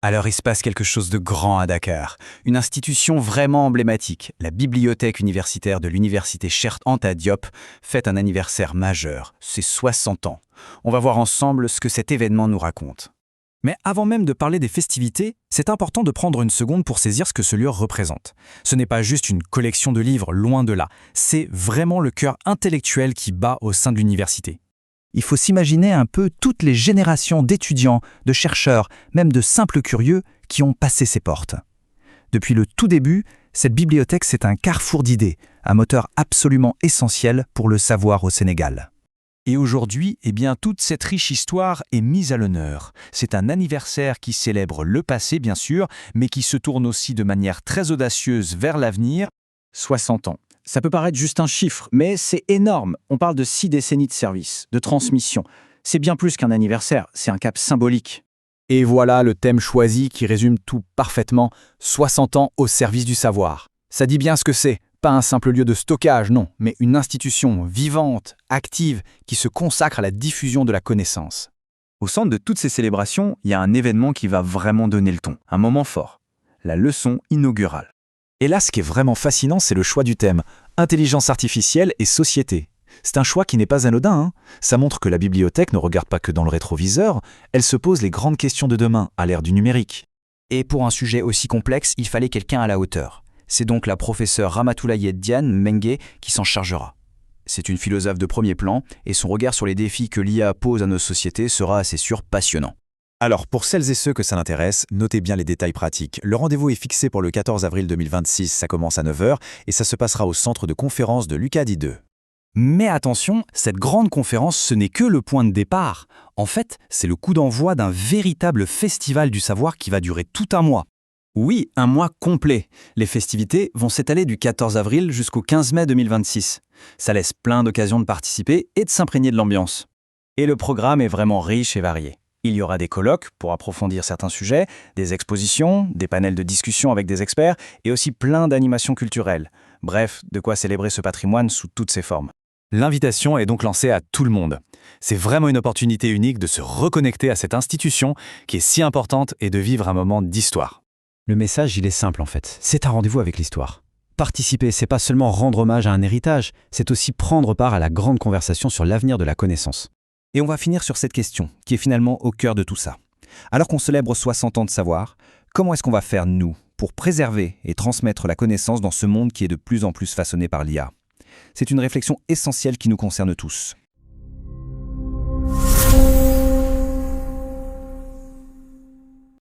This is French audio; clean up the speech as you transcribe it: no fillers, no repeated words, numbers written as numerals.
Alors il se passe quelque chose de grand à Dakar. Une institution vraiment emblématique, la bibliothèque universitaire de l'université Cheikh Anta Diop, fête un anniversaire majeur, ses 60 ans. On va voir ensemble ce que cet événement nous raconte. Mais avant même de parler des festivités, c'est important de prendre une seconde pour saisir ce que ce lieu représente. Ce n'est pas juste une collection de livres, loin de là. C'est vraiment le cœur intellectuel qui bat au sein de l'université. Il faut s'imaginer un peu toutes les générations d'étudiants, de chercheurs, même de simples curieux qui ont passé ces portes. Depuis le tout début, cette bibliothèque, c'est un carrefour d'idées, un moteur absolument essentiel pour le savoir au Sénégal. Et aujourd'hui, toute cette riche histoire est mise à l'honneur. C'est un anniversaire qui célèbre le passé, bien sûr, mais qui se tourne aussi de manière très audacieuse vers l'avenir. 60 ans. Ça peut paraître juste un chiffre, mais c'est énorme. On parle de 6 décennies de service, de transmission. C'est bien plus qu'un anniversaire, c'est un cap symbolique. Et voilà le thème choisi qui résume tout parfaitement, 60 ans au service du savoir. Ça dit bien ce que c'est, pas un simple lieu de stockage, non, mais une institution vivante, active, qui se consacre à la diffusion de la connaissance. Au centre de toutes ces célébrations, il y a un événement qui va vraiment donner le ton, un moment fort, la leçon inaugurale. Et là, ce qui est vraiment fascinant, c'est le choix du thème, intelligence artificielle et société. C'est un choix qui n'est pas anodin, hein. Ça montre que la bibliothèque ne regarde pas que dans le rétroviseur, elle se pose les grandes questions de demain, à l'ère du numérique. Et pour un sujet aussi complexe, il fallait quelqu'un à la hauteur. C'est donc la professeure Ramatoulaye Diane Mengue qui s'en chargera. C'est une philosophe de premier plan, et son regard sur les défis que l'IA pose à nos sociétés sera, c'est sûr, passionnant. Alors, pour celles et ceux que ça intéresse, notez bien les détails pratiques. Le rendez-vous est fixé pour le 14 avril 2026, ça commence à 9 h et ça se passera au centre de conférence de l'UCAD I2. Mais attention, cette grande conférence, ce n'est que le point de départ. En fait, c'est le coup d'envoi d'un véritable festival du savoir qui va durer tout un mois. Oui, un mois complet. Les festivités vont s'étaler du 14 avril jusqu'au 15 mai 2026. Ça laisse plein d'occasions de participer et de s'imprégner de l'ambiance. Et le programme est vraiment riche et varié. Il y aura des colloques pour approfondir certains sujets, des expositions, des panels de discussion avec des experts et aussi plein d'animations culturelles. Bref, de quoi célébrer ce patrimoine sous toutes ses formes. L'invitation est donc lancée à tout le monde. C'est vraiment une opportunité unique de se reconnecter à cette institution qui est si importante et de vivre un moment d'histoire. Le message, il est simple en fait. C'est un rendez-vous avec l'histoire. Participer, c'est pas seulement rendre hommage à un héritage, c'est aussi prendre part à la grande conversation sur l'avenir de la connaissance. Et on va finir sur cette question, qui est finalement au cœur de tout ça. Alors qu'on célèbre 60 ans de savoir, comment est-ce qu'on va faire, nous, pour préserver et transmettre la connaissance dans ce monde qui est de plus en plus façonné par l'IA ? C'est une réflexion essentielle qui nous concerne tous.